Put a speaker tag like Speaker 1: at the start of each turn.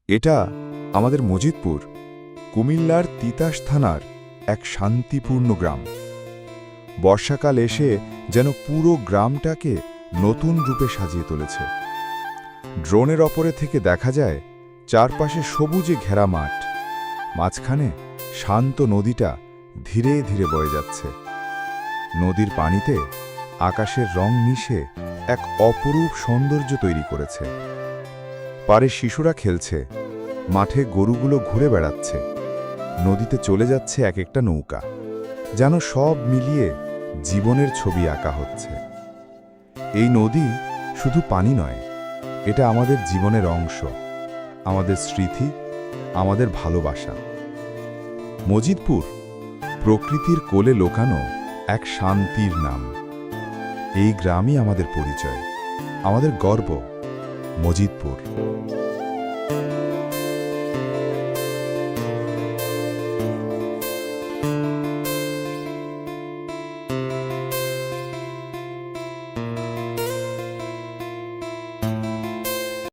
Speaker 1: এটা আমাদের মজিদপুর, কুমিল্লার তিতাস থানার এক শান্তিপূর্ণ গ্রাম। বর্ষাকাল এসে যেন পুরো গ্রামটাকে নতুন রূপে সাজিয়ে তুলেছে। ড্রোনের ওপরে থেকে দেখা যায় চারপাশে সবুজে ঘেরা মাঠ, মাঝখানে শান্ত নদীটা ধীরে ধীরে বয়ে যাচ্ছে। নদীর পানিতে আকাশের রং মিশে এক অপরূপ সৌন্দর্য তৈরি করেছে। পারে শিশুরা খেলছে, মাঠে গরুগুলো ঘুরে বেড়াচ্ছে, নদীতে চলে যাচ্ছে এক একটা নৌকা, যেন সব মিলিয়ে জীবনের ছবি আঁকা হচ্ছে। এই নদী শুধু পানি নয়, এটা আমাদের জীবনের অংশ, আমাদের স্মৃতি, আমাদের ভালোবাসা। মজিদপুর প্রকৃতির কোলে লোকানো এক শান্তির নাম। এই গ্রামই আমাদের পরিচয়, আমাদের গর্ব, মজিদপুর।